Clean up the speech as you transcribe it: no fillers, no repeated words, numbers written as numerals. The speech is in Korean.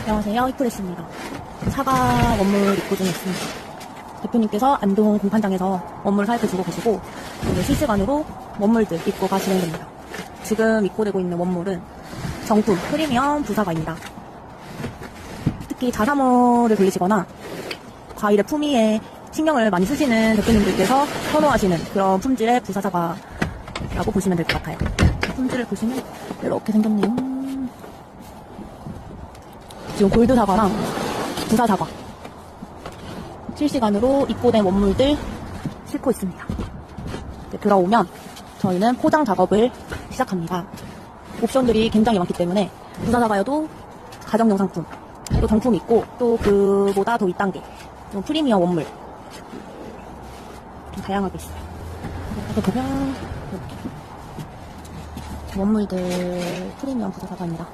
안녕하세요, 이프레스입니다. 사과 원물 입고 좀 있습니다. 대표님께서 안동 공판장에서 원물 사입해주고 계시고 실시간으로 원물들 입고 가시는 겁니다. 지금 입고되고 있는 원물은 정품 프리미엄 부사과입니다. 특히 자사몰을 돌리시거나 과일의 품위에 신경을 많이 쓰시는 대표님들께서 선호하시는 그런 품질의 부사사과라고 보시면 될 것 같아요. 품질을 보시면 이렇게 생겼네요. 지금 골드 사과랑 부사 사과 실시간으로 입고된 원물들 싣고 있습니다. 들어오면 저희는 포장 작업을 시작합니다. 옵션들이 굉장히 많기 때문에 부사 사과여도 가정용 상품, 또 정품이 있고 또 그보다 더 윗단계 좀 프리미엄 원물 좀 다양하게 있어요. 이렇게 보면 이렇게 원물들 프리미엄 부사 사과입니다.